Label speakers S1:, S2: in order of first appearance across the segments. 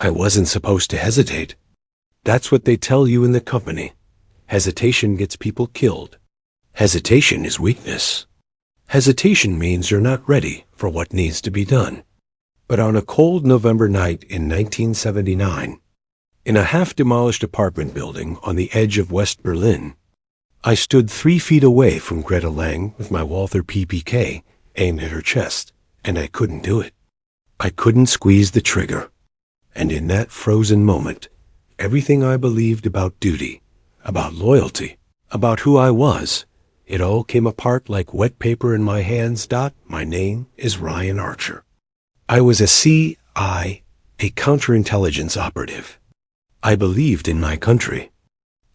S1: I wasn't supposed to hesitate. That's what they tell you in the company. Hesitation gets people killed. Hesitation is weakness. Hesitation means you're not ready for what needs to be done. But on a cold November night in 1979, in a half-demolished apartment building on the edge of West Berlin, I stood 3 feet away from Greta Lang with my Walther PPK aimed at her chest, and I couldn't do it. I couldn't squeeze the trigger. And in that frozen moment, everything I believed about duty, about loyalty, about who I was, it all came apart like wet paper in my hands. My name is Ryan Archer. I was a CI, a counterintelligence operative. I believed in my country.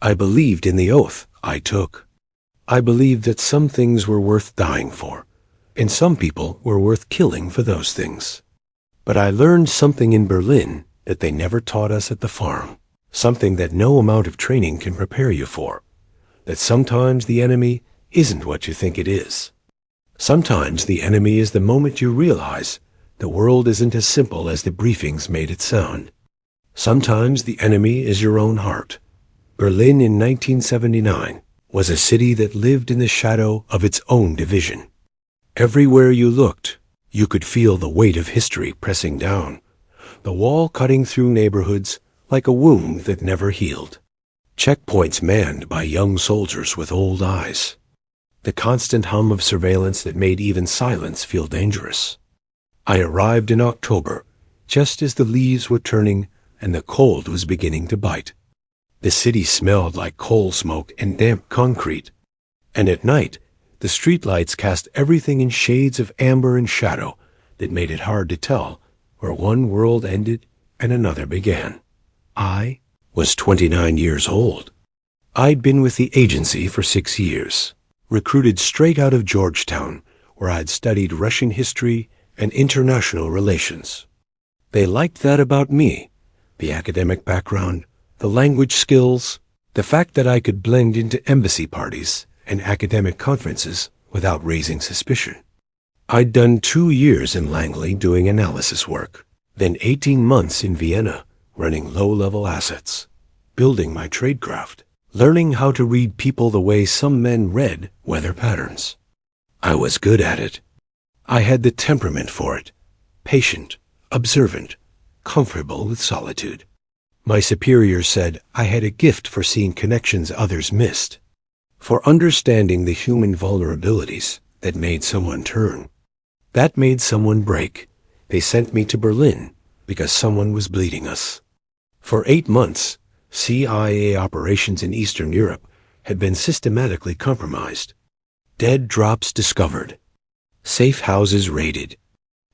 S1: I believed in the oath I took. I believed that some things were worth dying for, and some people were worth killing for those things. But I learned something in Berlin that they never taught us at the farm, something that no amount of training can prepare you for, that sometimes the enemy isn't what you think it is. Sometimes the enemy is the moment you realize the world isn't as simple as the briefings made it sound. Sometimes the enemy is your own heart. Berlin in 1979 was a city that lived in the shadow of its own division. Everywhere you looked, you could feel the weight of history pressing down, the wall cutting through neighborhoods like a wound that never healed. Checkpoints manned by young soldiers with old eyes. The constant hum of surveillance that made even silence feel dangerous. I arrived in October, just as the leaves were turning and the cold was beginning to bite. The city smelled like coal smoke and damp concrete, and at night, the streetlights cast everything in shades of amber and shadow that made it hard to tell where one world ended and another began. I was 29 years old. I'd been with the agency for 6 years, recruited straight out of Georgetown, where I'd studied Russian history and international relations. They liked that about me, the academic background, the language skills, the fact that I could blend into embassy parties and academic conferences without raising suspicion. I'd done 2 years in Langley doing analysis work, then 18 months in Vienna running low-level assets, building my tradecraft, learning how to read people the way some men read weather patterns. I was good at it. I had the temperament for it, patient, observant, comfortable with solitude. My superiors said I had a gift for seeing connections others missed, for understanding the human vulnerabilities that made someone turn, that made someone break. They sent me to Berlin because someone was bleeding us. For 8 months, CIA operations in Eastern Europe had been systematically compromised. Dead drops discovered. Safe houses raided.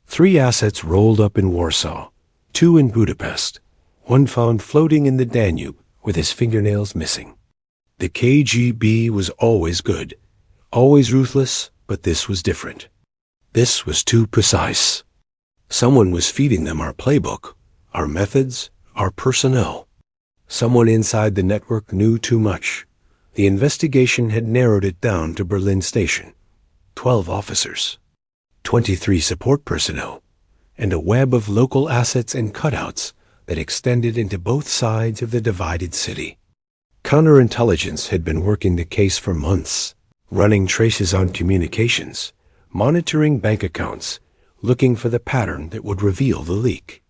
S1: 3 assets rolled up in Warsaw, 2 in Budapest, 1 found floating in the Danube with his fingernails missing. The KGB was always good, always ruthless, but this was different. This was too precise. Someone was feeding them our playbook, our methods, our personnel. Someone inside the network knew too much. The investigation had narrowed it down to Berlin Station. 12 officers, 23 support personnel, and a web of local assets and cutouts that extended into both sides of the divided city. Counterintelligence had been working the case for months, running traces on communications, monitoring bank accounts, looking for the pattern that would reveal the leak.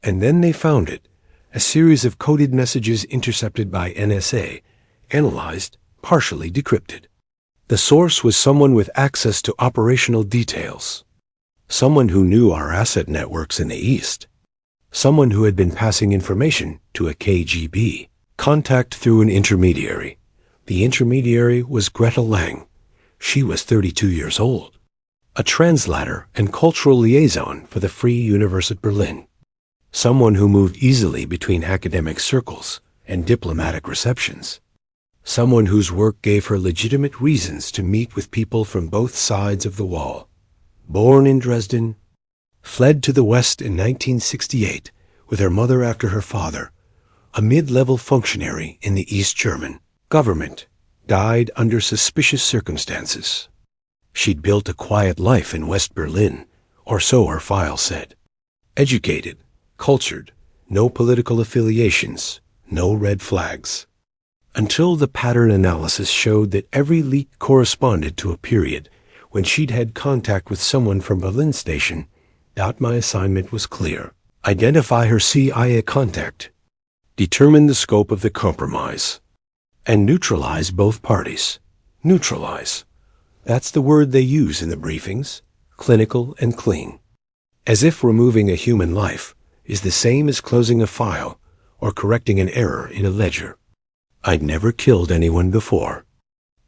S1: And then they found it, a series of coded messages intercepted by NSA, analyzed, partially decrypted. The source was someone with access to operational details, someone who knew our asset networks in the East, someone who had been passing information to a KGB. Contact through an intermediary. The intermediary was Greta Lang. She was 32 years old. A translator and cultural liaison for the Free University Berlin. Someone who moved easily between academic circles and diplomatic receptions. Someone whose work gave her legitimate reasons to meet with people from both sides of the wall. Born in Dresden, fled to the West in 1968 with her mother after her father, a mid-level functionary in the East German government, died under suspicious circumstances. She'd built a quiet life in West Berlin, or so her file said. Educated, cultured, No political affiliations, no red flags. Until the pattern analysis showed that every leak corresponded to a period when she'd had contact with someone from Berlin Station. My assignment was clear. Identify her CIA contact, determine the scope of the compromise, and neutralize both parties. Neutralize. That's the word they use in the briefings. Clinical and clean. As if removing a human life is the same as closing a file or correcting an error in a ledger. I'd never killed anyone before.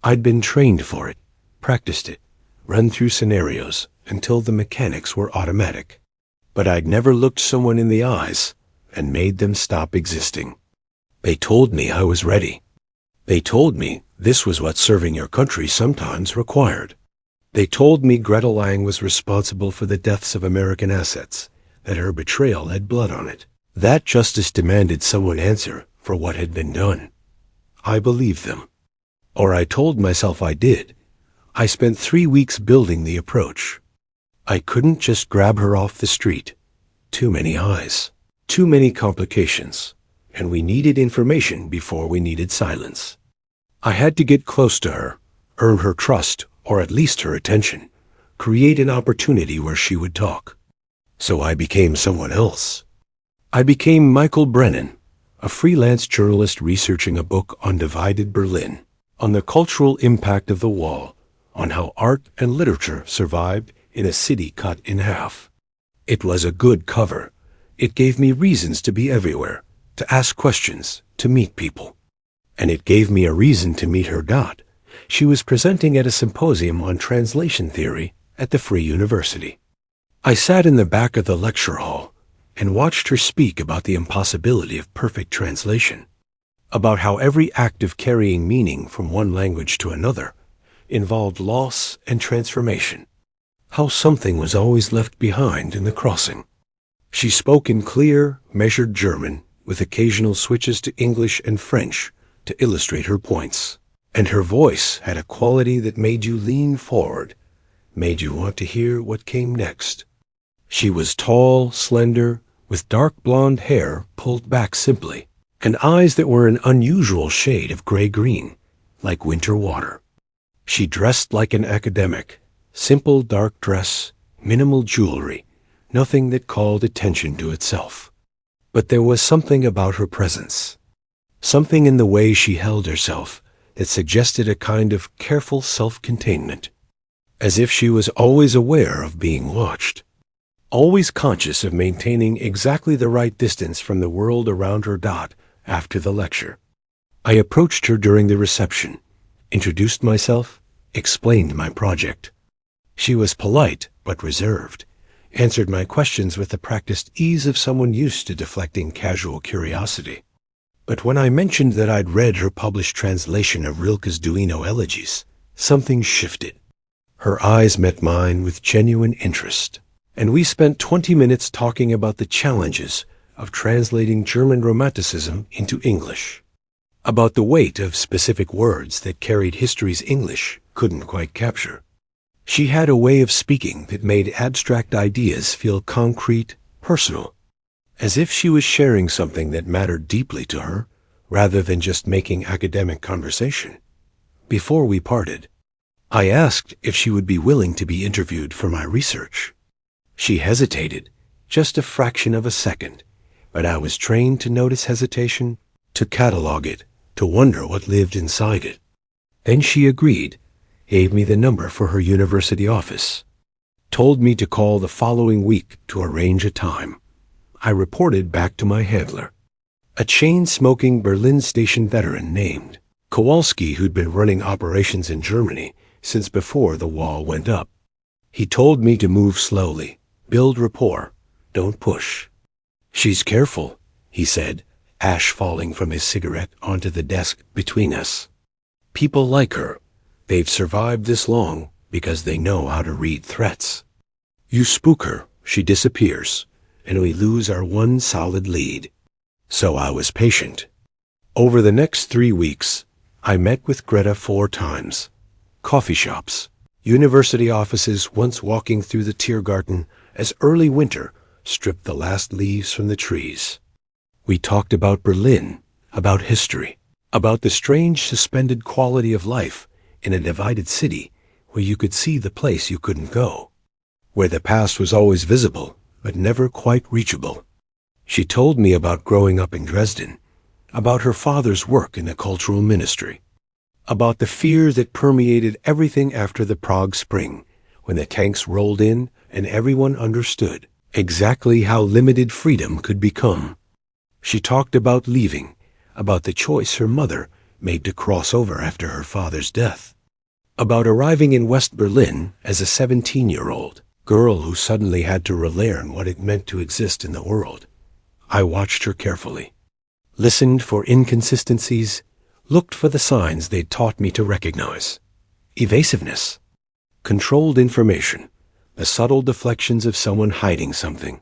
S1: I'd been trained for it, practiced it, run through scenarios until the mechanics were automatic. But I'd never looked someone in the eyes and made them stop existing. They told me I was ready. They told me this was what serving your country sometimes required. They told me Greta Lang was responsible for the deaths of American assets, that her betrayal had blood on it. That justice demanded someone answer for what had been done. I believed them. Or I told myself I did. I spent 3 weeks building the approach. I couldn't just grab her off the street. Too many eyes. Too many complications. And we needed information before we needed silence. I had to get close to her, earn her trust, or at least her attention, create an opportunity where she would talk. So I became someone else. I became Michael Brennan, a freelance journalist researching a book on divided Berlin, on the cultural impact of the wall, on how art and literature survived in a city cut in half. It was a good cover. It gave me reasons to be everywhere, to ask questions, to meet people. And it gave me a reason to meet her. She was presenting at a symposium on translation theory at the Free University. I sat in the back of the lecture hall and watched her speak about the impossibility of perfect translation, about how every act of carrying meaning from one language to another involved loss and transformation, how something was always left behind in the crossing. She spoke in clear, measured German with occasional switches to English and French to illustrate her points. And her voice had a quality that made you lean forward, made you want to hear what came next. She was tall, slender, with dark blonde hair pulled back simply, and eyes that were an unusual shade of gray-green, like winter water. She dressed like an academic, simple dark dress, minimal jewelry, nothing that called attention to itself. But there was something about her presence, something in the way she held herself that suggested a kind of careful self-containment, as if she was always aware of being watched, always conscious of maintaining exactly the right distance from the world around her. After the lecture, I approached her during the reception, introduced myself, explained my project. She was polite but reserved, answered my questions with the practiced ease of someone used to deflecting casual curiosity. But when I mentioned that I'd read her published translation of Rilke's Duino elegies, something shifted. Her eyes met mine with genuine interest, and we spent 20 minutes talking about the challenges of translating German Romanticism into English, about the weight of specific words that carried history's English couldn't quite capture. She had a way of speaking that made abstract ideas feel concrete, personal, as if she was sharing something that mattered deeply to her, rather than just making academic conversation. Before we parted, I asked if she would be willing to be interviewed for my research. She hesitated, just a fraction of a second, but I was trained to notice hesitation, to catalog it, to wonder what lived inside it. Then she agreed, gave me the number for her university office, told me to call the following week to arrange a time. I reported back to my handler, a chain-smoking Berlin Station veteran named Kowalski, who'd been running operations in Germany since before the wall went up. He told me to move slowly, build rapport, don't push. She's careful, he said, ash falling from his cigarette onto the desk between us. People like her. They've survived this long because they know how to read threats. You spook her, she disappears, and we lose our one solid lead. So I was patient. Over the next 3 weeks, I met with Greta 4 times. Coffee shops, university offices, once walking through the Tiergarten as early winter stripped the last leaves from the trees. We talked about Berlin, about history, about the strange suspended quality of life in a divided city where you could see the place you couldn't go, where the past was always visible but never quite reachable. She told me about growing up in Dresden, about her father's work in the cultural ministry, about the fear that permeated everything after the Prague Spring, when the tanks rolled in and everyone understood exactly how limited freedom could become. She talked about leaving, about the choice her mother made to cross over after her father's death, about arriving in West Berlin as a 17-year-old girl who suddenly had to relearn what it meant to exist in the world. I watched her carefully, listened for inconsistencies, looked for the signs they'd taught me to recognize. Evasiveness, controlled information, the subtle deflections of someone hiding something.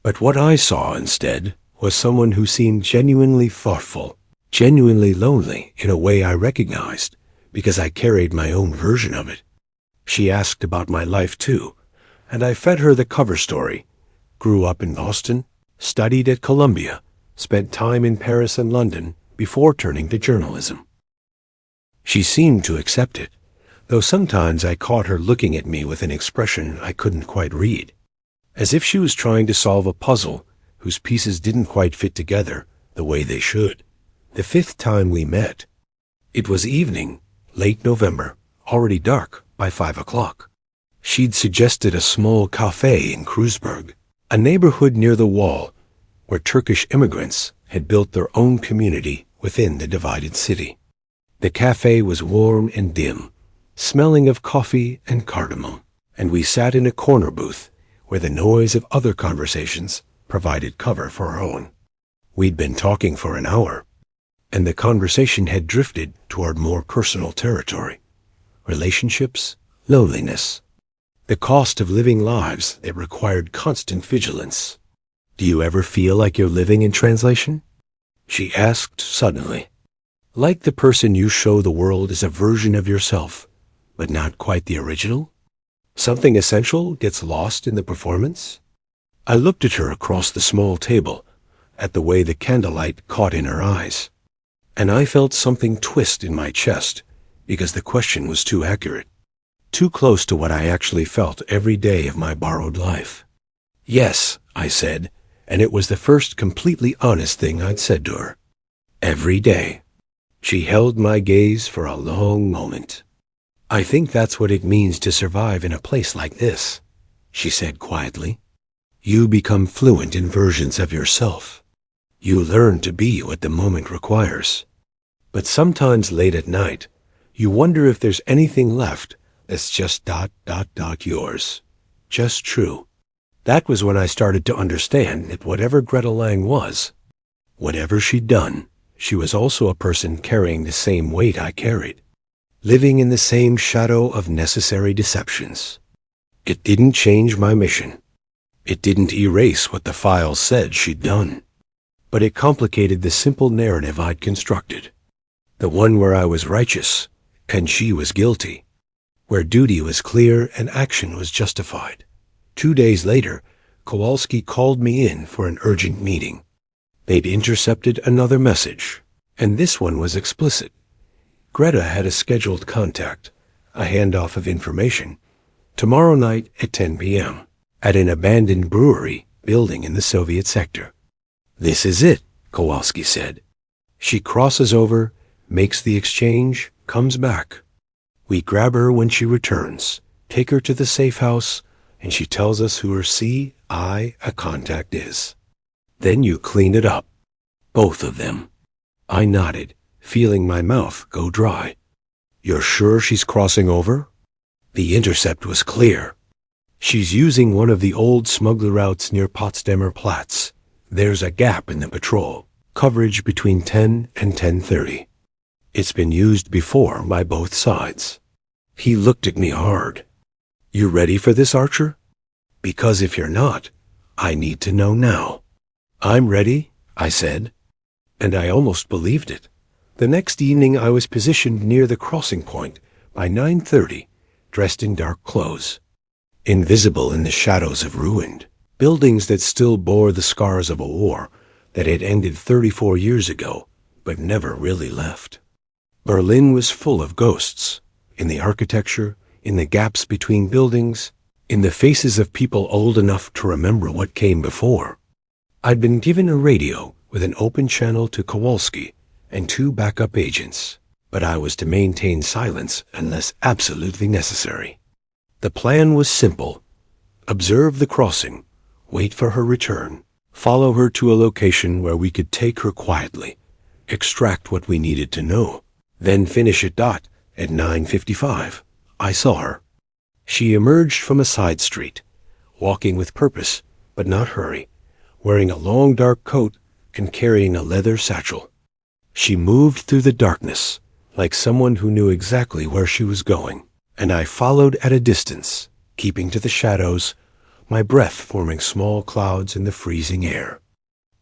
S1: But what I saw instead was someone who seemed genuinely thoughtful, genuinely lonely in a way I recognized because I carried my own version of it. She asked about my life too, and I fed her the cover story. Grew up in Boston, studied at Columbia, spent time in Paris and London before turning to journalism. She seemed to accept it, though sometimes I caught her looking at me with an expression I couldn't quite read, as if she was trying to solve a puzzle whose pieces didn't quite fit together the way they should. The 5th time we met, it was evening, late November, already dark by 5 o'clock. She'd suggested a small cafe in Kreuzberg, a neighborhood near the wall where Turkish immigrants had built their own community within the divided city. The cafe was warm and dim, smelling of coffee and cardamom, and we sat in a corner booth where the noise of other conversations provided cover for our own. We'd been talking for an hour, and the conversation had drifted toward more personal territory. Relationships, loneliness, the cost of living lives that required constant vigilance. Do you ever feel like you're living in translation? She asked suddenly. Like the person you show the world is a version of yourself, but not quite the original? Something essential gets lost in the performance? I looked at her across the small table, at the way the candlelight caught in her eyes, and I felt something twist in my chest because the question was too accurate, too close to what I actually felt every day of my borrowed life. Yes, I said, and it was the first completely honest thing I'd said to her. Every day. She held my gaze for a long moment. I think that's what it means to survive in a place like this, she said quietly. You become fluent in versions of yourself. You learn to be what the moment requires. But sometimes late at night, you wonder if there's anything left that's just ... yours. Just true. That was when I started to understand that whatever Greta Lang was, whatever she'd done, she was also a person carrying the same weight I carried, living in the same shadow of necessary deceptions. It didn't change my mission. It didn't erase what the files said she'd done. But it complicated the simple narrative I'd constructed, the one where I was righteous and she was guilty, where duty was clear and action was justified. 2 days later, Kowalski called me in for an urgent meeting. They'd intercepted another message, and this one was explicit. Greta had a scheduled contact, a handoff of information, tomorrow night at 10 p.m. at an abandoned brewery building in the Soviet sector. This is it, Kowalski said. She crosses over, makes the exchange, comes back. We grab her when she returns, take her to the safe house, and she tells us who her C.I. a contact is. Then you clean it up. Both of them. I nodded, feeling my mouth go dry. You're sure she's crossing over? The intercept was clear. She's using one of the old smuggler routes near Potsdamer Platz. There's a gap in the patrol, coverage between 10 and 10:30. It's been used before by both sides. He looked at me hard. You ready for this, Archer? Because if you're not, I need to know now. I'm ready, I said, and I almost believed it. The next evening I was positioned near the crossing point by 9:30, dressed in dark clothes. Invisible in the shadows of ruined buildings that still bore the scars of a war, that had ended 34 years ago, but never really left. Berlin was full of ghosts, in the architecture, in the gaps between buildings, in the faces of people old enough to remember what came before. I'd been given a radio with an open channel to Kowalski and 2 backup agents, but I was to maintain silence unless absolutely necessary. The plan was simple. Observe the crossing, wait for her return, follow her to a location where we could take her quietly, extract what we needed to know, then finish at 9:55. I saw her. She emerged from a side street, walking with purpose, but not hurry, wearing a long dark coat and carrying a leather satchel. She moved through the darkness, like someone who knew exactly where she was going, and I followed at a distance, keeping to the shadows, my breath forming small clouds in the freezing air.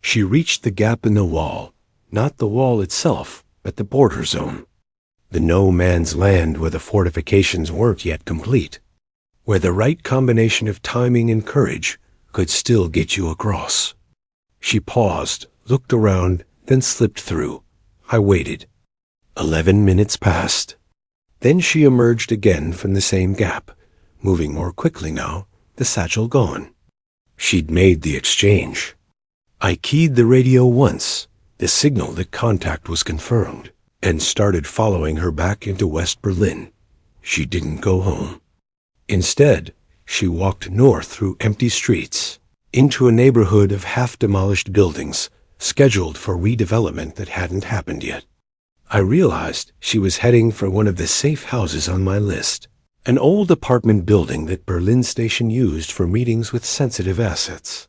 S1: She reached the gap in the wall, not the wall itself, but the border zone, the no man's land where the fortifications weren't yet complete, where the right combination of timing and courage could still get you across. She paused, looked around, then slipped through. I waited. 11 minutes passed. Then she emerged again from the same gap, moving more quickly now, the satchel gone. She'd made the exchange. I keyed the radio once, the signal that contact was confirmed, and started following her back into West Berlin. She didn't go home. Instead, she walked north through empty streets, into a neighborhood of half-demolished buildings, scheduled for redevelopment that hadn't happened yet. I realized she was heading for one of the safe houses on my list, an old apartment building that Berlin Station used for meetings with sensitive assets.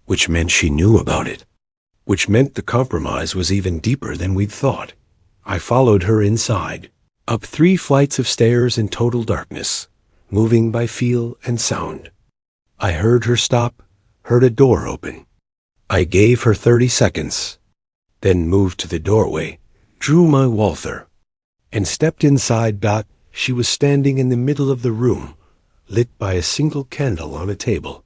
S1: Which meant she knew about it. Which meant the compromise was even deeper than we'd thought. I followed her inside, up 3 flights of stairs in total darkness, moving by feel and sound. I heard her stop, heard a door open. I gave her 30 seconds, then moved to the doorway, drew my Walther, and stepped inside. She was standing in the middle of the room, lit by a single candle on a table.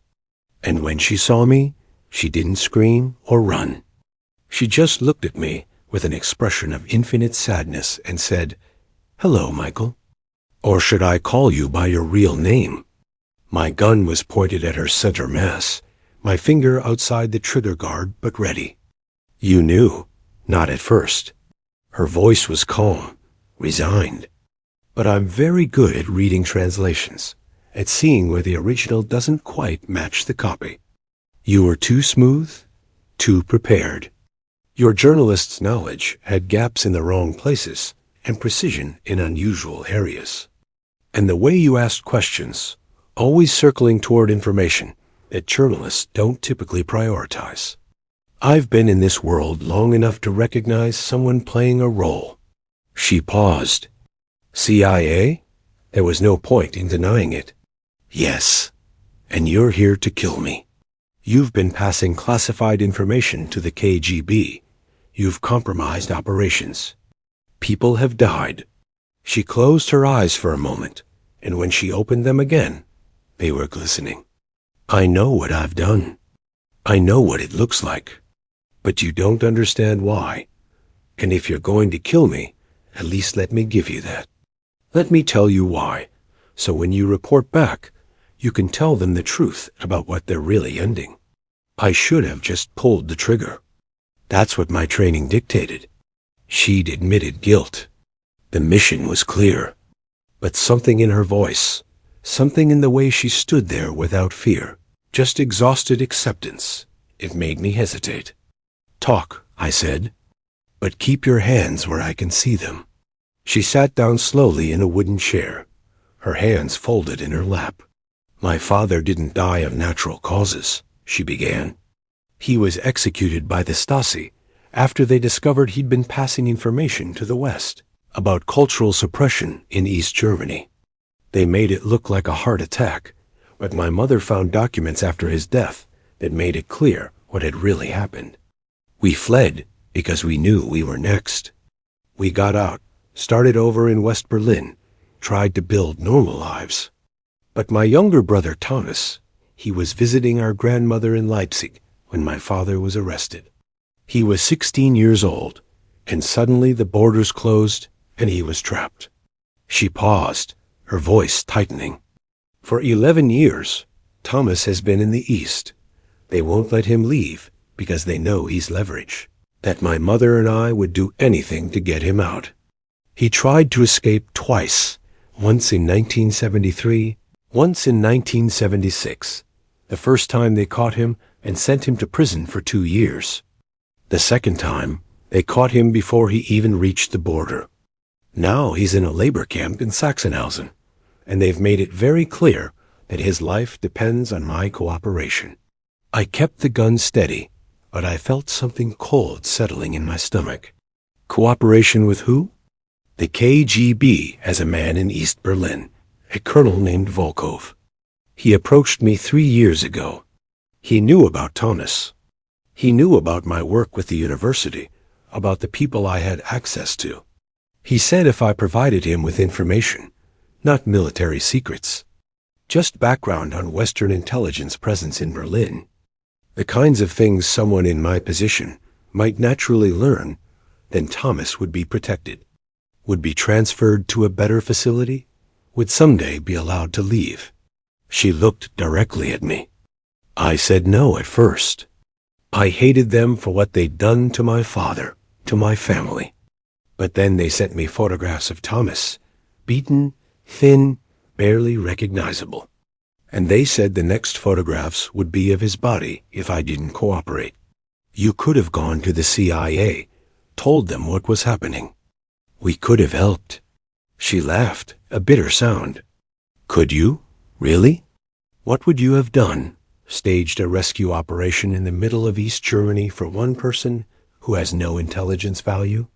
S1: And when she saw me, she didn't scream or run. She just looked at me with an expression of infinite sadness and said, "Hello, Michael. Or should I call you by your real name?" My gun was pointed at her center mass, my finger outside the trigger guard but ready. "You knew." "Not at first." Her voice was calm, resigned. But I'm very good at reading translations, at seeing where the original doesn't quite match the copy. "You were too smooth, too prepared. Your journalist's knowledge had gaps in the wrong places and precision in unusual areas. And the way you asked questions, always circling toward information that journalists don't typically prioritize. I've been in this world long enough to recognize someone playing a role." She paused. "CIA? There was no point in denying it." "Yes, and you're here to kill me. You've been passing classified information to the KGB. You've compromised operations. People have died." She closed her eyes for a moment, and when she opened them again, they were glistening. "I know what I've done. I know what it looks like. But you don't understand why. And if you're going to kill me, at least let me give you that. Let me tell you why, so when you report back, you can tell them the truth about what they're really ending. I should have just pulled the trigger. That's what my training dictated." She'd admitted guilt. The mission was clear. But something in her voice, something in the way she stood there without fear, just exhausted acceptance, it made me hesitate. "Talk," I said, "but keep your hands where I can see them." She sat down slowly in a wooden chair, her hands folded in her lap. "My father didn't die of natural causes," she began. "He was executed by the Stasi after they discovered he'd been passing information to the West about cultural suppression in East Germany. They made it look like a heart attack, but my mother found documents after his death that made it clear what had really happened. We fled because we knew we were next. We got out, started over in West Berlin, tried to build normal lives. But my younger brother Thomas, he was visiting our grandmother in Leipzig when my father was arrested. He was 16 years old, and suddenly the borders closed and he was trapped. She paused, her voice tightening. For 11 years, Thomas has been in the East. They won't let him leave because they know he's leverage, that my mother and I would do anything to get him out. He tried to escape twice, once in 1973, once in 1976. The first time they caught him and sent him to prison for 2 years. The second time, they caught him before he even reached the border. Now he's in a labor camp in Sachsenhausen, and they've made it very clear that his life depends on my cooperation. I kept the gun steady, but I felt something cold settling in my stomach. Cooperation with who? The KGB has a man in East Berlin, a colonel named Volkov. He approached me 3 years ago. He knew about Thomas. He knew about my work with the university, about the people I had access to. He said if I provided him with information, not military secrets, just background on Western intelligence presence in Berlin, the kinds of things someone in my position might naturally learn, then Thomas would be protected, would be transferred to a better facility, would someday be allowed to leave. She looked directly at me. I said no at first. I hated them for what they'd done to my father, to my family. But then they sent me photographs of Thomas, beaten, thin, barely recognizable. And they said the next photographs would be of his body if I didn't cooperate. You could have gone to the CIA, told them what was happening. We could have helped. She laughed, a bitter sound. Could you? Really? What would you have done? Staged a rescue operation in the middle of East Germany for one person who has no intelligence value?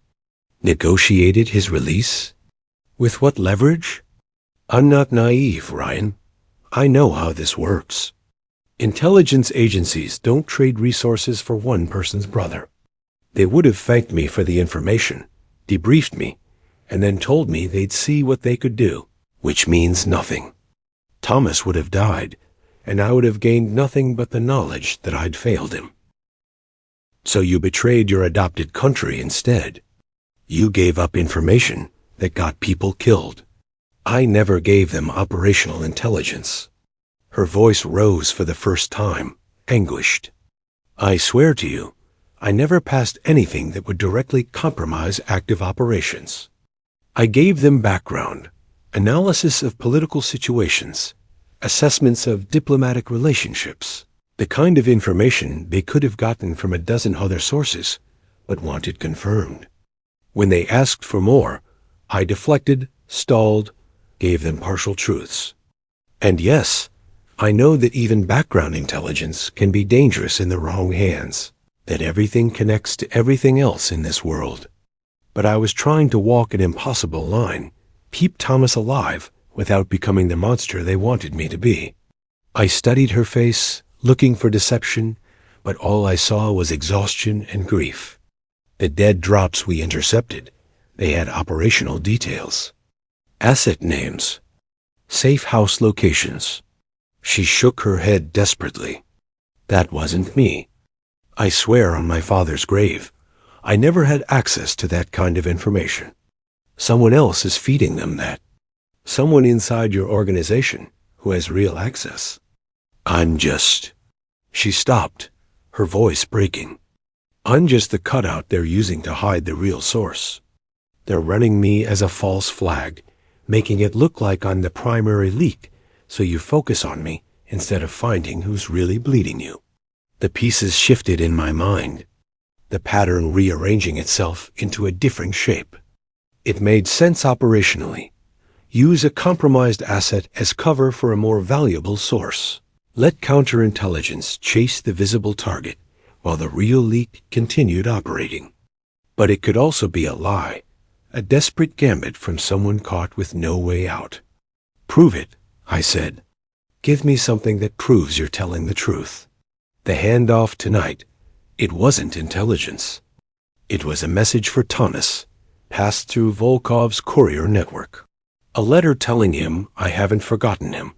S1: Negotiated his release? With what leverage? I'm not naive, Ryan. I know how this works. Intelligence agencies don't trade resources for one person's brother. They would have thanked me for the information, debriefed me, and then told me they'd see what they could do, which means nothing. Thomas would have died, and I would have gained nothing but the knowledge that I'd failed him. So you betrayed your adopted country instead. You gave up information that got people killed. I never gave them operational intelligence. Her voice rose for the first time, anguished. I swear to you, I never passed anything that would directly compromise active operations. I gave them background, analysis of political situations, assessments of diplomatic relationships, the kind of information they could have gotten from a dozen other sources, but wanted confirmed. When they asked for more, I deflected, stalled, gave them partial truths. And yes, I know that even background intelligence can be dangerous in the wrong hands, that everything connects to everything else in this world. But I was trying to walk an impossible line, keep Thomas alive without becoming the monster they wanted me to be. I studied her face, looking for deception, but all I saw was exhaustion and grief. The dead drops we intercepted, they had operational details. Asset names. Safe house locations. She shook her head desperately. That wasn't me. I swear on my father's grave, I never had access to that kind of information. Someone else is feeding them that. Someone inside your organization who has real access. She stopped, her voice breaking. I'm just the cutout they're using to hide the real source. They're running me as a false flag, making it look like I'm the primary leak, so you focus on me instead of finding who's really bleeding you. The pieces shifted in my mind, the pattern rearranging itself into a different shape. It made sense operationally. Use a compromised asset as cover for a more valuable source. Let counterintelligence chase the visible target while the real leak continued operating. But it could also be a lie, a desperate gambit from someone caught with no way out. Prove it, I said. Give me something that proves you're telling the truth. The handoff tonight, it wasn't intelligence. It was a message for Thomas, passed through Volkov's courier network. A letter telling him I haven't forgotten him,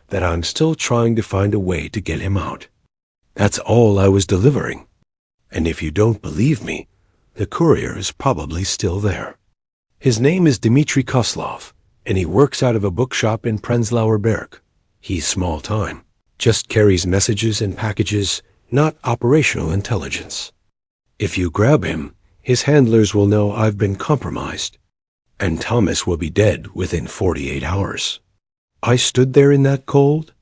S1: that I'm still trying to find a way to get him out. That's all I was delivering. And if you don't believe me, the courier is probably still there. His name is Dmitry Koslov, and he works out of a bookshop in Prenzlauer Berg. He's small time, just carries messages and packages, not operational intelligence. If you grab him, his handlers will know I've been compromised, and Thomas will be dead within 48 hours. I stood there in that cold,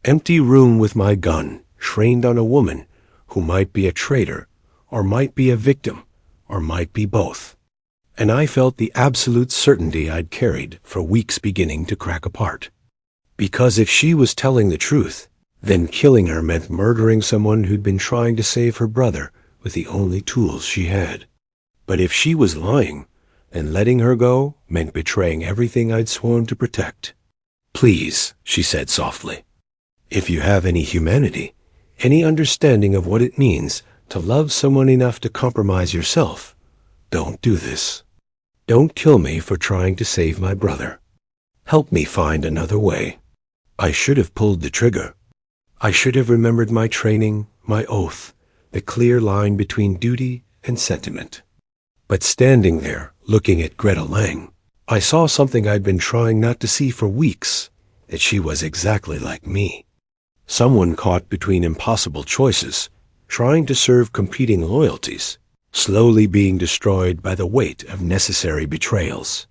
S1: empty room with my gun trained on a woman who might be a traitor, or might be a victim, or might be both. And I felt the absolute certainty I'd carried for weeks beginning to crack apart. Because if she was telling the truth, then killing her meant murdering someone who'd been trying to save her brother with the only tools she had. But if she was lying, then letting her go meant betraying everything I'd sworn to protect. "Please," she said softly, "if you have any humanity, any understanding of what it means to love someone enough to compromise yourself, don't do this. Don't kill me for trying to save my brother. Help me find another way." I should have pulled the trigger. I should have remembered my training, my oath, the clear line between duty and sentiment. But standing there, looking at Greta Lang, I saw something I'd been trying not to see for weeks, that she was exactly like me. Someone caught between impossible choices, trying to serve competing loyalties, slowly being destroyed by the weight of necessary betrayals.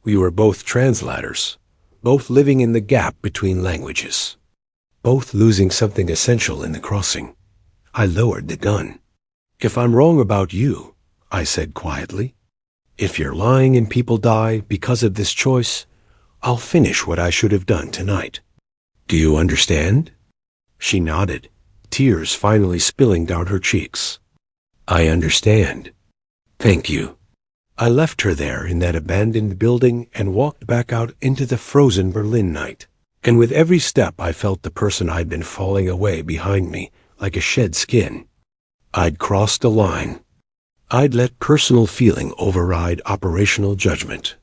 S1: We were both translators, both living in the gap between languages, both losing something essential in the crossing. I lowered the gun. "If I'm wrong about you," I said quietly, "if you're lying and people die because of this choice, I'll finish what I should have done tonight. Do you understand?" She nodded, tears finally spilling down her cheeks. "I understand. Thank you." I left her there in that abandoned building and walked back out into the frozen Berlin night. And with every step I felt the person I'd been falling away behind me, like a shed skin. I'd crossed a line. I'd let personal feeling override operational judgment.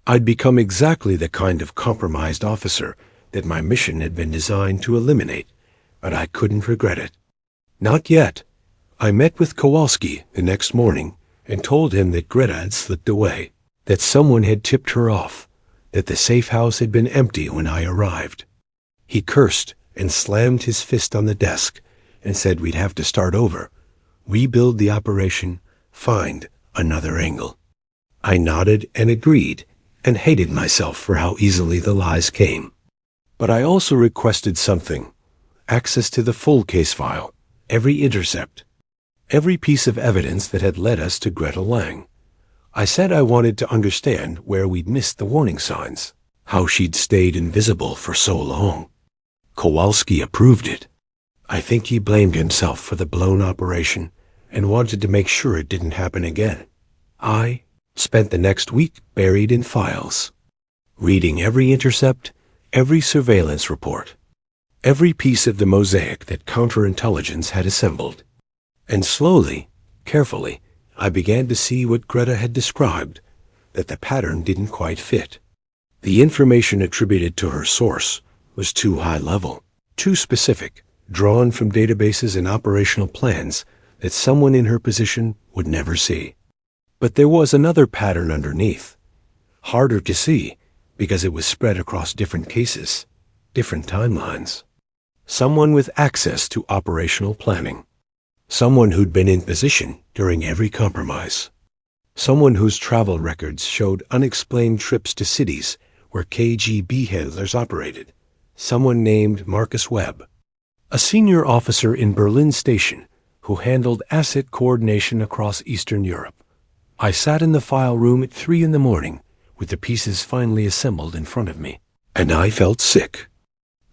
S1: I'd become exactly the kind of compromised officer that my mission had been designed to eliminate, but I couldn't regret it. Not yet. I met with Kowalski the next morning and told him that Greta had slipped away, that someone had tipped her off, that the safe house had been empty when I arrived. He cursed and slammed his fist on the desk and said we'd have to start over, rebuild the operation, find another angle. I nodded and agreed and hated myself for how easily the lies came. But I also requested something: access to the full case file, every intercept, every piece of evidence that had led us to Greta Lang. I said I wanted to understand where we'd missed the warning signs, how she'd stayed invisible for so long. Kowalski approved it. I think he blamed himself for the blown operation and wanted to make sure it didn't happen again. I spent the next week buried in files, reading every intercept, every surveillance report, every piece of the mosaic that counterintelligence had assembled. And slowly, carefully, I began to see what Greta had described, that the pattern didn't quite fit. The information attributed to her source was too high level, too specific, drawn from databases and operational plans that someone in her position would never see. But there was another pattern underneath, harder to see because it was spread across different cases, different timelines. Someone with access to operational planning. Someone who'd been in position during every compromise. Someone whose travel records showed unexplained trips to cities where KGB handlers operated. Someone named Marcus Webb, a senior officer in Berlin Station who handled asset coordination across Eastern Europe. I sat in the file room at 3 a.m. with the pieces finally assembled in front of me, and I felt sick.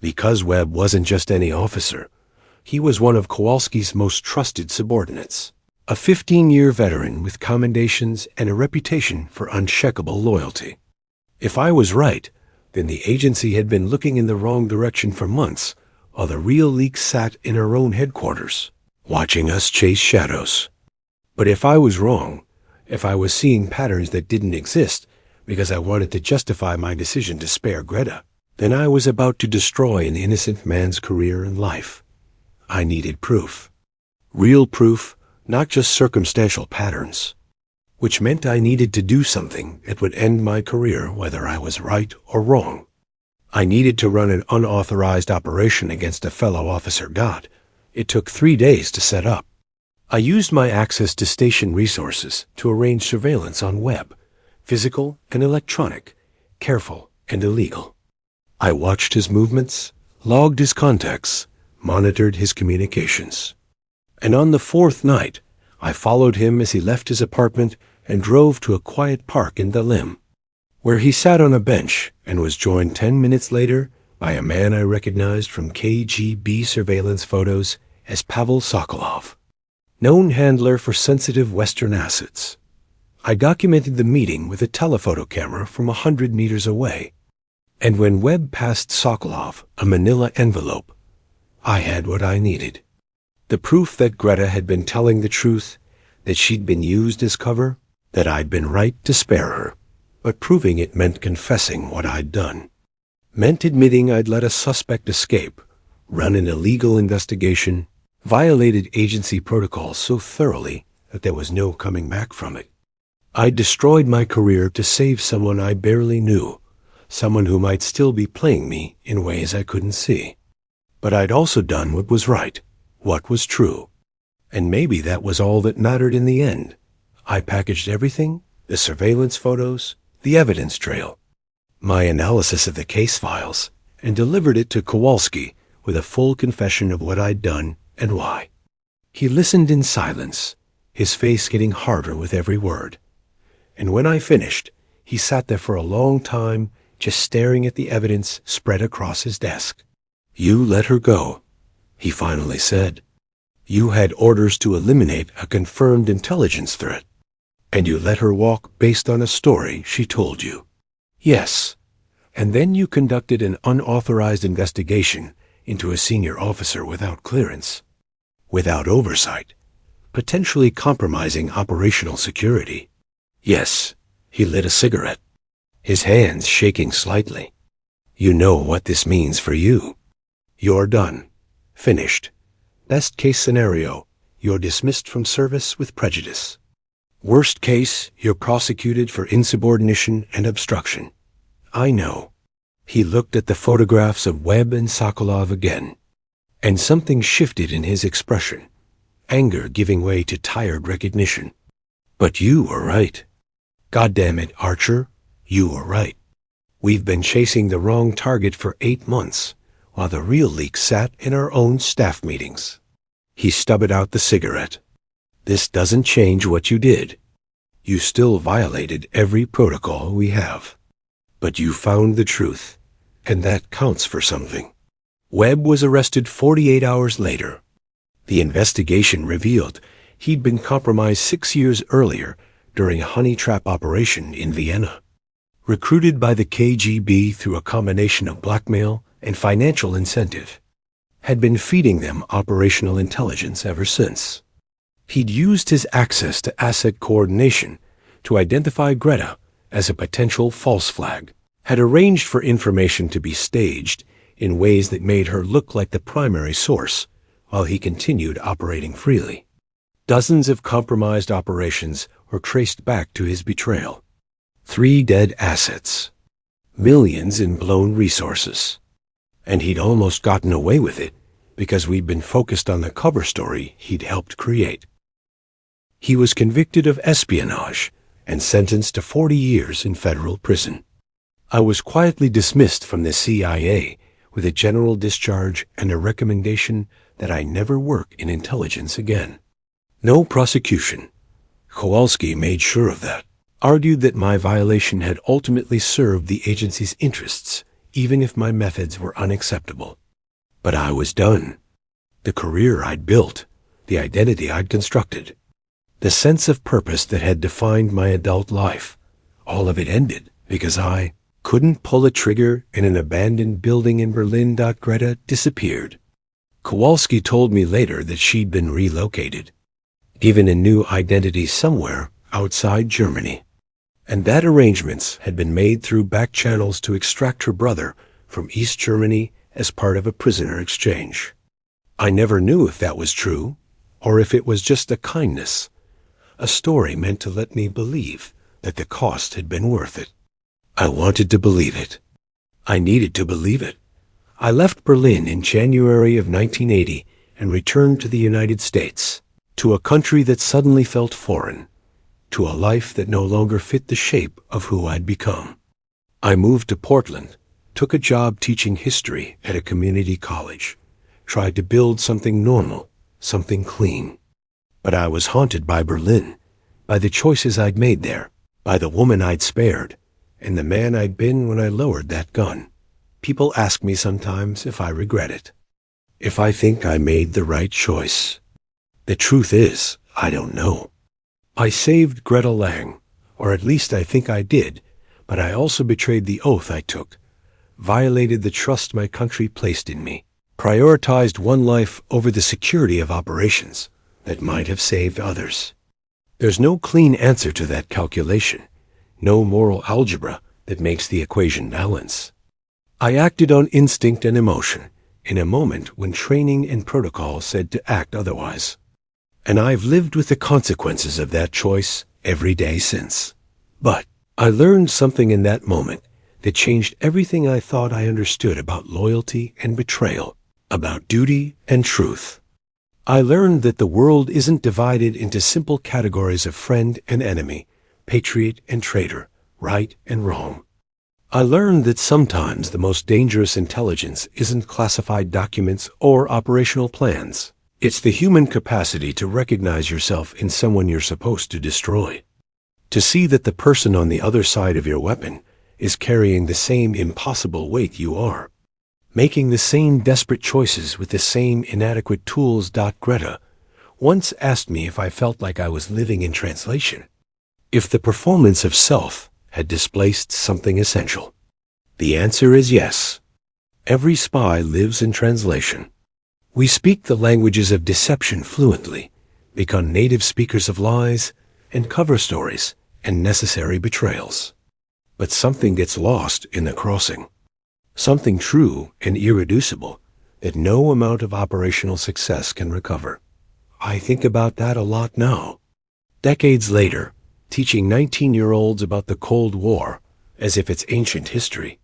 S1: Because Webb wasn't just any officer. He was one of Kowalski's most trusted subordinates, a 15-year veteran with commendations and a reputation for unshakable loyalty. If I was right, then the agency had been looking in the wrong direction for months, while the real leak sat in our own headquarters, watching us chase shadows. But if I was wrong, if I was seeing patterns that didn't exist because I wanted to justify my decision to spare Greta, then I was about to destroy an innocent man's career and life. I needed proof. Real proof not just circumstantial patterns, which meant I needed to do something that would end my career whether I was right or wrong. I needed to run an unauthorized operation against a fellow officer. God, it took 3 days to set up. I used my access to station resources to arrange surveillance on web, physical and electronic, careful and illegal. I watched his movements, logged his contacts, monitored his communications. And on the 4th night, I followed him as he left his apartment and drove to a quiet park in Dalim, where he sat on a bench and was joined 10 minutes later by a man I recognized from KGB surveillance photos as Pavel Sokolov, known handler for sensitive Western assets. I documented the meeting with a telephoto camera from 100 meters away, and when Webb passed Sokolov a manila envelope, I had what I needed. The proof that Greta had been telling the truth, that she'd been used as cover, that I'd been right to spare her. But proving it meant confessing what I'd done. Meant admitting I'd let a suspect escape, run an illegal investigation, violated agency protocols so thoroughly that there was no coming back from it. I'd destroyed my career to save someone I barely knew, someone who might still be playing me in ways I couldn't see. But I'd also done what was right, what was true. And maybe that was all that mattered in the end. I packaged everything, the surveillance photos, the evidence trail, my analysis of the case files, and delivered it to Kowalski with a full confession of what I'd done and why. He listened in silence, his face getting harder with every word. And when I finished, he sat there for a long time, just staring at the evidence spread across his desk. "You let her go," he finally said. "You had orders to eliminate a confirmed intelligence threat, and you let her walk based on a story she told you." "Yes. And then you conducted an unauthorized investigation into a senior officer without clearance, without oversight, potentially compromising operational security." "Yes." He lit a cigarette, his hands shaking slightly. "You know what this means for you. You're done. Finished. Best case scenario, you're dismissed from service with prejudice. Worst case, you're prosecuted for insubordination and obstruction. I know." He looked at the photographs of Webb and Sokolov again, and something shifted in his expression, anger giving way to tired recognition. "But you were right. God damn it, Archer, you were right. We've been chasing the wrong target for 8 months, while the real leak sat in our own staff meetings." He stubbied out the cigarette. "This doesn't change what you did. You still violated every protocol we have. But you found the truth, and that counts for something." Webb was arrested 48 hours later. The investigation revealed he'd been compromised 6 years earlier during a honey trap operation in Vienna. Recruited by the KGB through a combination of blackmail and financial incentive, had been feeding them operational intelligence ever since. He'd used his access to asset coordination to identify Greta as a potential false flag, had arranged for information to be staged in ways that made her look like the primary source, while he continued operating freely. Dozens of compromised operations were traced back to his betrayal. 3 dead assets, millions in blown resources. And he'd almost gotten away with it because we'd been focused on the cover story he'd helped create. He was convicted of espionage and sentenced to 40 years in federal prison. I was quietly dismissed from the CIA with a general discharge and a recommendation that I never work in intelligence again. No prosecution. Kowalski made sure of that, argued that my violation had ultimately served the agency's interests, even if my methods were unacceptable. But I was done. The career I'd built, the identity I'd constructed, the sense of purpose that had defined my adult life, all of it ended because I couldn't pull a trigger in an abandoned building in Berlin. Greta disappeared. Kowalski told me later that she'd been relocated, given a new identity somewhere outside Germany, and that arrangements had been made through back channels to extract her brother from East Germany as part of a prisoner exchange. I never knew if that was true. or if it was just a kindness, a story meant to let me believe that the cost had been worth it. I wanted to believe it. I needed to believe it. I left Berlin in January of 1980 and returned to the United States, to a country that suddenly felt foreign, to a life that no longer fit the shape of who I'd become. I moved to Portland, took a job teaching history at a community college, tried to build something normal, something clean. But I was haunted by Berlin, by the choices I'd made there, by the woman I'd spared, and the man I'd been when I lowered that gun. People ask me sometimes if I regret it, if I think I made the right choice. The truth is, I don't know. I saved Greta Lang, or at least I think I did, but I also betrayed the oath I took, violated the trust my country placed in me, prioritized one life over the security of operations that might have saved others. There's no clean answer to that calculation, no moral algebra that makes the equation balance. I acted on instinct and emotion in a moment when training and protocol said to act otherwise. And I've lived with the consequences of that choice every day since. But I learned something in that moment that changed everything I thought I understood about loyalty and betrayal, about duty and truth. I learned that the world isn't divided into simple categories of friend and enemy, patriot and traitor, right and wrong. I learned that sometimes the most dangerous intelligence isn't classified documents or operational plans. It's the human capacity to recognize yourself in someone you're supposed to destroy. To see that the person on the other side of your weapon is carrying the same impossible weight you are, making the same desperate choices with the same inadequate tools. Greta once asked me if I felt like I was living in translation, if the performance of self had displaced something essential. The answer is yes. Every spy lives in translation. We speak the languages of deception fluently, become native speakers of lies and cover stories and necessary betrayals. But something gets lost in the crossing. Something true and irreducible that no amount of operational success can recover. I think about that a lot now. Decades later, teaching 19-year-olds about the Cold War as if it's ancient history,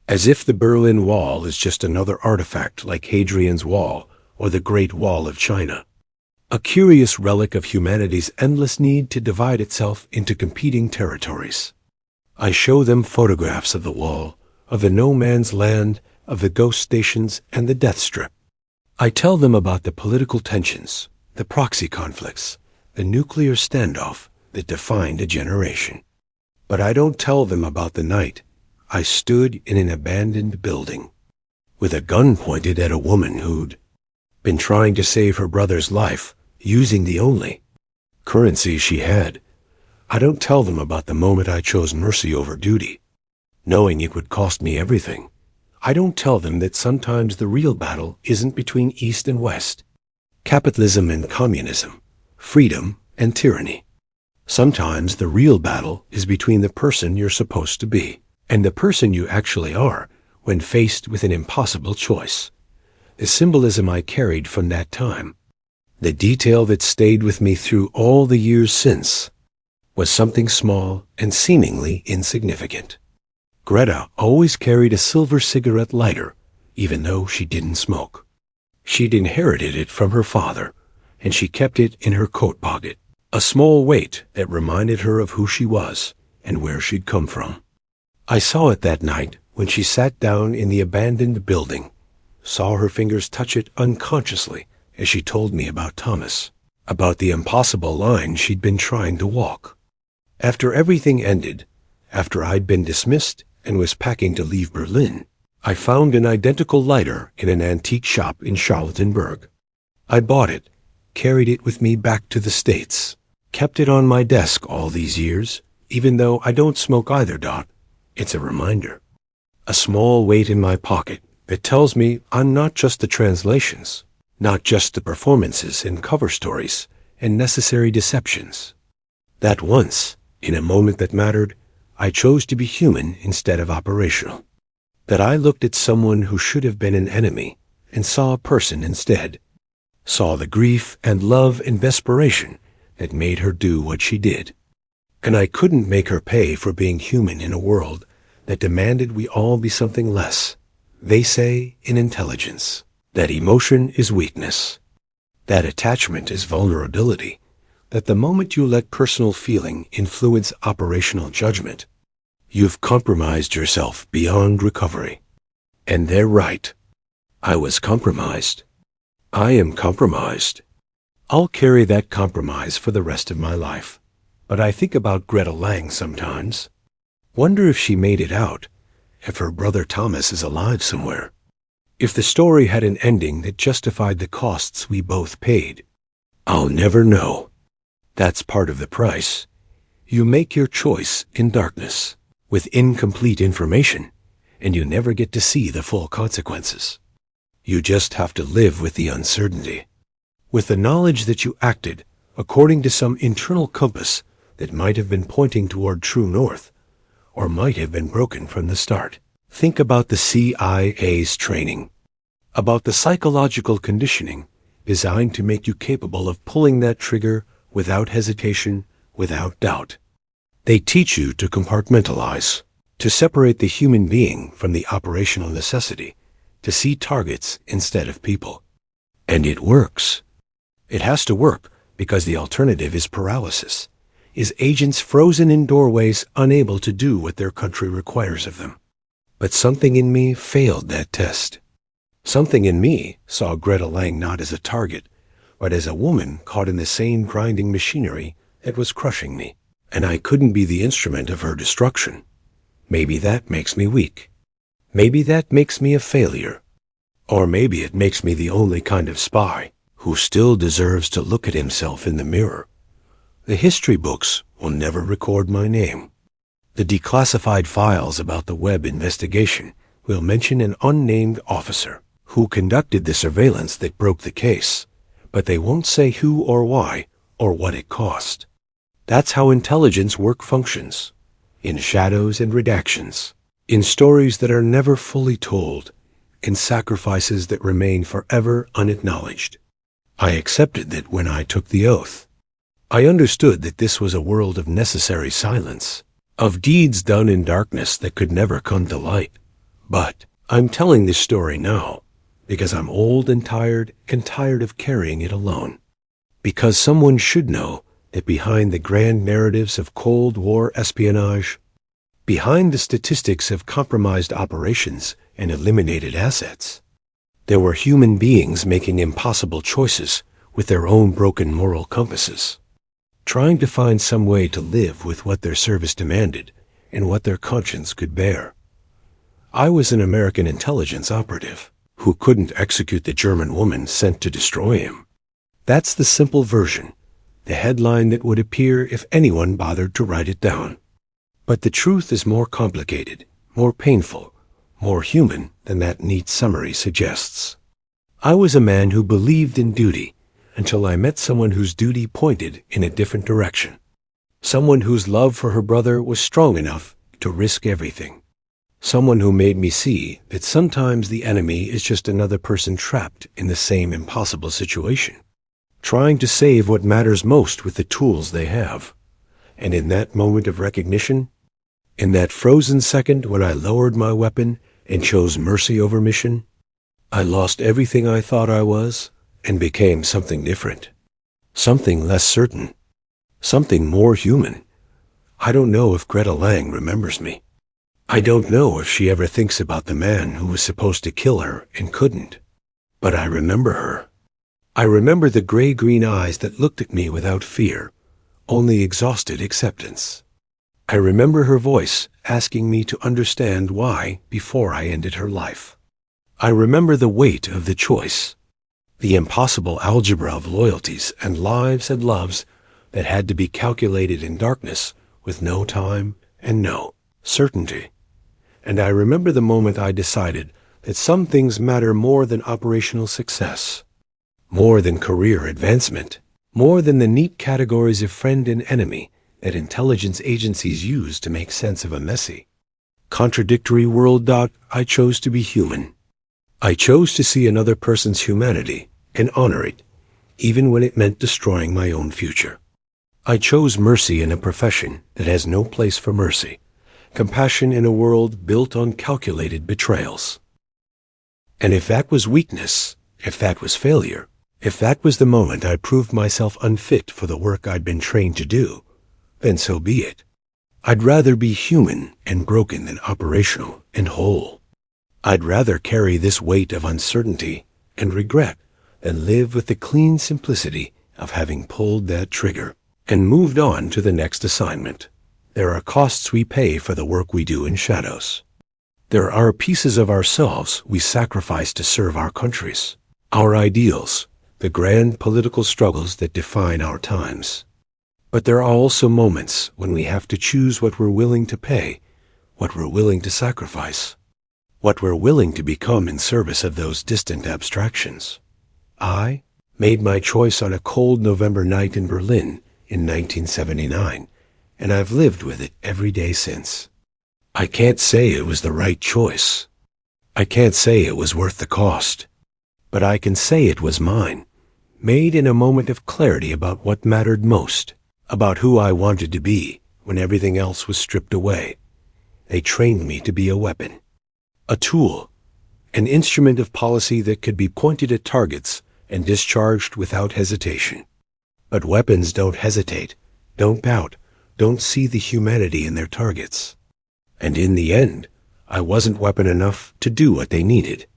S1: as if the Berlin Wall is just another artifact like Hadrian's Wall or the Great Wall of China, a curious relic of humanity's endless need to divide itself into competing territories. I show them photographs of the wall, of the no-man's land, of the ghost stations and the death strip. I tell them about the political tensions, the proxy conflicts, the nuclear standoff that defined a generation. But I don't tell them about the night I stood in an abandoned building with a gun pointed at a woman who'd been trying to save her brother's life using the only currency she had. I don't tell them about the moment I chose mercy over duty, knowing it would cost me everything. I don't tell them that sometimes the real battle isn't between East and West, capitalism and communism, freedom and tyranny. Sometimes the real battle is between the person you're supposed to be and the person you actually are when faced with an impossible choice. The symbolism I carried from that time, the detail that stayed with me through all the years since, was something small and seemingly insignificant. Greta always carried a silver cigarette lighter, even though she didn't smoke. She'd inherited it from her father, and she kept it in her coat pocket, a small weight that reminded her of who she was and where she'd come from. I saw it that night when she sat down in the abandoned building, saw her fingers touch it unconsciously as she told me about Thomas, about the impossible line she'd been trying to walk. After everything ended, after I'd been dismissed and was packing to leave Berlin, I found an identical lighter in an antique shop in Charlottenburg. I bought it, carried it with me back to the States, kept it on my desk all these years, even though I don't smoke either. It's a reminder, a small weight in my pocket that tells me I'm not just the translations, not just the performances and cover stories and necessary deceptions. That once, in a moment that mattered, I chose to be human instead of operational. That I looked at someone who should have been an enemy and saw a person instead. saw the grief and love and desperation that made her do what she did. And I couldn't make her pay for being human in a world that demanded we all be something less. They say in intelligence that emotion is weakness, that attachment is vulnerability, that the moment you let personal feeling influence operational judgment, you've compromised yourself beyond recovery. And they're right. I was compromised. I am compromised. I'll carry that compromise for the rest of my life. But I think about Greta Lang sometimes. Wonder if she made it out, if her brother Thomas is alive somewhere. If the story had an ending that justified the costs we both paid. I'll never know. That's part of the price. You make your choice in darkness, with incomplete information, and you never get to see the full consequences. You just have to live with the uncertainty, with the knowledge that you acted according to some internal compass that might have been pointing toward true north, or might have been broken from the start. Think about the CIA's training, about the psychological conditioning designed to make you capable of pulling that trigger without hesitation, without doubt. They teach you to compartmentalize, to separate the human being from the operational necessity, to see targets instead of people. And it works. It has to work because the alternative is paralysis, is agents frozen in doorways unable to do what their country requires of them. But something in me failed that test. Something in me saw Greta Lang not as a target, but as a woman caught in the same grinding machinery that was crushing me, and I couldn't be the instrument of her destruction. Maybe that makes me weak. Maybe that makes me a failure. Or maybe it makes me the only kind of spy who still deserves to look at himself in the mirror. The history books will never record my name. The declassified files about the Webb investigation will mention an unnamed officer who conducted the surveillance that broke the case, but they won't say who or why or what it cost. That's how intelligence work functions, in shadows and redactions, in stories that are never fully told, in sacrifices that remain forever unacknowledged. I accepted that when I took the oath. I understood that this was a world of necessary silence, of deeds done in darkness that could never come to light. But I'm telling this story now because I'm old and tired of carrying it alone. Because someone should know that behind the grand narratives of Cold War espionage, behind the statistics of compromised operations and eliminated assets, there were human beings making impossible choices with their own broken moral compasses, trying to find some way to live with what their service demanded and what their conscience could bear. I was an American intelligence operative who couldn't execute the German woman sent to destroy him. That's the simple version, the headline that would appear if anyone bothered to write it down. But the truth is more complicated, more painful, more human than that neat summary suggests. I was a man who believed in duty until I met someone whose duty pointed in a different direction. Someone whose love for her brother was strong enough to risk everything. Someone who made me see that sometimes the enemy is just another person trapped in the same impossible situation, trying to save what matters most with the tools they have. And in that moment of recognition, in that frozen second when I lowered my weapon and chose mercy over mission, I lost everything I thought I was and became something different, something less certain, something more human. I don't know if Greta Lang remembers me. I don't know if she ever thinks about the man who was supposed to kill her and couldn't. But I remember her. I remember the gray-green eyes that looked at me without fear, only exhausted acceptance. I remember her voice asking me to understand why before I ended her life. I remember the weight of the choice, the impossible algebra of loyalties and lives and loves that had to be calculated in darkness with no time and no certainty. And I remember the moment I decided that some things matter more than operational success, more than career advancement, more than the neat categories of friend and enemy that intelligence agencies use to make sense of a messy, contradictory world. I chose to be human. I chose to see another person's humanity and honor it, even when it meant destroying my own future. I chose mercy in a profession that has no place for mercy, compassion in a world built on calculated betrayals. And if that was weakness, if that was failure, if that was the moment I proved myself unfit for the work I'd been trained to do, then so be it. I'd rather be human and broken than operational and whole. I'd rather carry this weight of uncertainty and regret than live with the clean simplicity of having pulled that trigger and moved on to the next assignment. There are costs we pay for the work we do in shadows. There are pieces of ourselves we sacrifice to serve our countries, our ideals, the grand political struggles that define our times. But there are also moments when we have to choose what we're willing to pay, what we're willing to sacrifice, what we're willing to become in service of those distant abstractions. I made my choice on a cold November night in Berlin in 1979, and I've lived with it every day since. I can't say it was the right choice. I can't say it was worth the cost. But I can say it was mine, made in a moment of clarity about what mattered most, about who I wanted to be when everything else was stripped away. They trained me to be a weapon, a tool, an instrument of policy that could be pointed at targets and discharged without hesitation. But weapons don't hesitate, don't pout, don't see the humanity in their targets. And in the end, I wasn't weapon enough to do what they needed.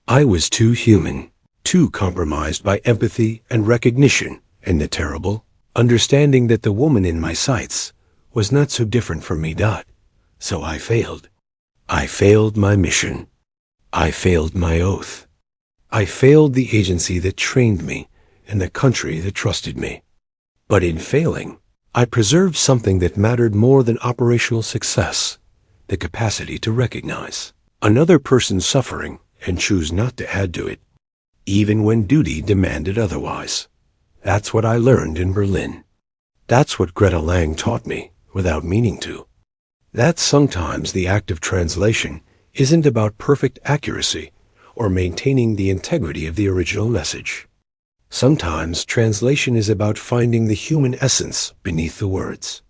S1: I was too human, too compromised by empathy and recognition, and the terrible understanding that the woman in my sights was not so different from me. So I failed. I failed my mission. I failed my oath. I failed the agency that trained me and the country that trusted me. But in failing, I preserved something that mattered more than operational success, the capacity to recognize another person's suffering and choose not to add to it, even when duty demanded otherwise. That's what I learned in Berlin. That's what Greta Lang taught me without meaning to. That sometimes the act of translation isn't about perfect accuracy or maintaining the integrity of the original message. Sometimes translation is about finding the human essence beneath the words,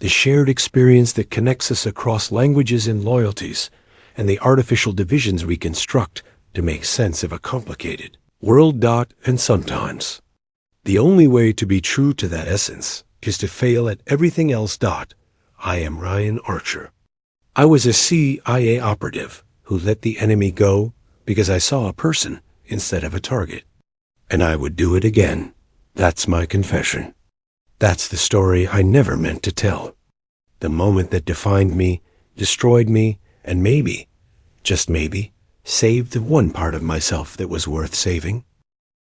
S1: the shared experience that connects us across languages and loyalties, and the artificial divisions we construct to make sense of a complicated world. And sometimes, the only way to be true to that essence is to fail at everything else. I am Ryan Archer. I was a CIA operative who let the enemy go because I saw a person instead of a target. And I would do it again. That's my confession. That's the story I never meant to tell. The moment that defined me, destroyed me, and maybe, just maybe, saved the one part of myself that was worth saving.